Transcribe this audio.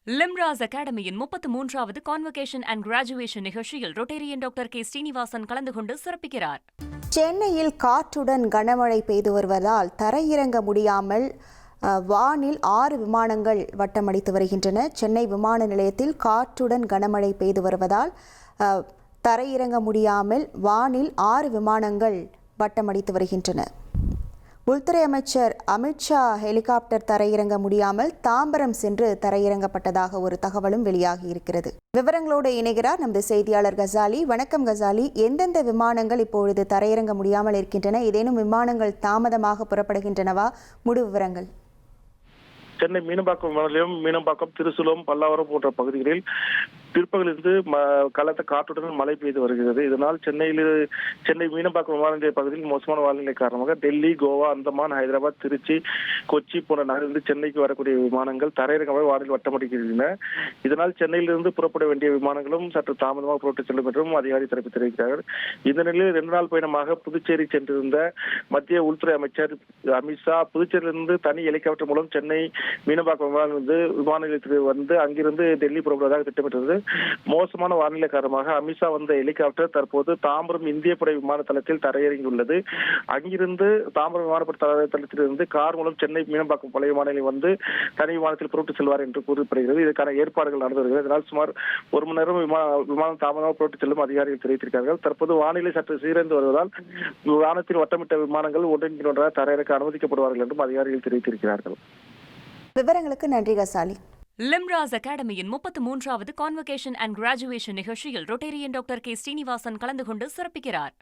லிம்ராஸ் அகாடமியின் 33வது convocation and graduation நிகழ்ச்சியில் ரொட்டேரியன் டாக்டர் கே ஸ்ரீனிவாசன் கலந்து கொண்டு சிறப்பிக்கிறார். சென்னையில் காற்றுடன் கனமழை பெய்து வருவதால் தரையிறங்க முடியாமல் வானில் 6 விமானங்கள் வட்டமடித்து வருகின்றன. சென்னை விமான நிலையத்தில் காற்றுடன் கனமழை பெய்து வருவதால் தரையிறங்க முடியாமல் வானில் 6 விமானங்கள் வட்டமடித்து வருகின்றன. உள்துறை அமைச்சர் அமித்ஷா ஹெலிகாப்டர் தரையிறங்க முடியாமல் தாம்பரம் சென்று தரையிறங்கப்பட்டதாக ஒரு தகவலும் வெளியாகி இருக்கிறது. விவரங்களோடு இணைகிறார் நமது செய்தியாளர் கசாலி. வணக்கம் கசாலி, எந்தெந்த விமானங்கள் இப்பொழுது தரையிறங்க முடியாமல் இருக்கின்றன? ஏதேனும் விமானங்கள் தாமதமாக புறப்படுகின்றனவா? முழு விவரங்கள். சென்னை மீனம்பாக்கம் விமான நிலையம், மீனம்பாக்கம், திருசூலம், பல்லாவரம் போன்ற பகுதிகளில் பிற்பகலிருந்து கலத்த காற்றுடன் மழை பெய்து வருகிறது. இதனால் சென்னை மீனம்பாக்கம் விமான நிலைய பகுதியில் மோசமான வானிலை காரணமாக டெல்லி, கோவா, அந்தமான், ஹைதராபாத், திருச்சி, கொச்சி போன்ற நகரிலிருந்து சென்னைக்கு வரக்கூடிய விமானங்கள் தரையிறங்கமாக வானில் வட்டமடிக்கின்றன. இதனால் சென்னையிலிருந்து புறப்பட வேண்டிய விமானங்களும் சற்று தாமதமாக புறப்பட்டு செல்லும் என்றும் அதிகாரி தரப்பு தெரிவிக்கிறார்கள். இந்த நிலையில் 2 நாள் பயணமாக புதுச்சேரி சென்றிருந்த மத்திய உள்துறை அமைச்சர் அமித்ஷா புதுச்சேரியிலிருந்து தனி ஹெலிகாப்டர் மூலம் சென்னை மீனம்பாக்கம் விமான நிலையத்திற்கு வந்து அங்கிருந்து டெல்லி புறப்படுவதாக திட்டமிட்டிருந்தது. மோசமான வானிலை காரணமாக அமித்ஷா வந்த ஹெலிகாப்டர் தற்போது தாம்பரம் இந்திய படை விமான தளத்தில் தரையிறங்கியுள்ளது. அங்கிருந்து தாம்பரம் விமானப்படை தளத்திலிருந்து கார் மூலம் சென்னை மீனம்பாக்கம் பழைய விமான நிலையம் வந்து தனி விமானத்தில் புறப்பட்டு செல்வார் என்று கூறப்படுகிறது. இதற்கான ஏற்பாடுகள் நடந்து வருகிறது. இதனால் சுமார் 1 மணி நேரம் விமானம் தாமதமாக புறப்பட்டு செல்லும் அதிகாரிகள் தெரிவித்திருக்கிறார்கள். தற்போது வானிலை சற்று சீரழிந்து வருவதால் விமானத்தில் வட்டமிட்ட விமானங்கள் ஒன்றின் தரையிறக்க அனுமதிக்கப்படுவார்கள் என்றும் அதிகாரிகள் தெரிவித்திருக்கிறார்கள். விவரங்களுக்கு நன்றி கசாலி. லிம்ராஸ் அகாடமியின் 33வது கான்வகேஷன் அண்ட் கிராஜுவேஷன் நிகழ்ச்சியில் ரொட்டேரியன் டாக்டர் கே ஸ்ரீனிவாசன் கலந்து கொண்டு சிறப்பிக்கிறார்.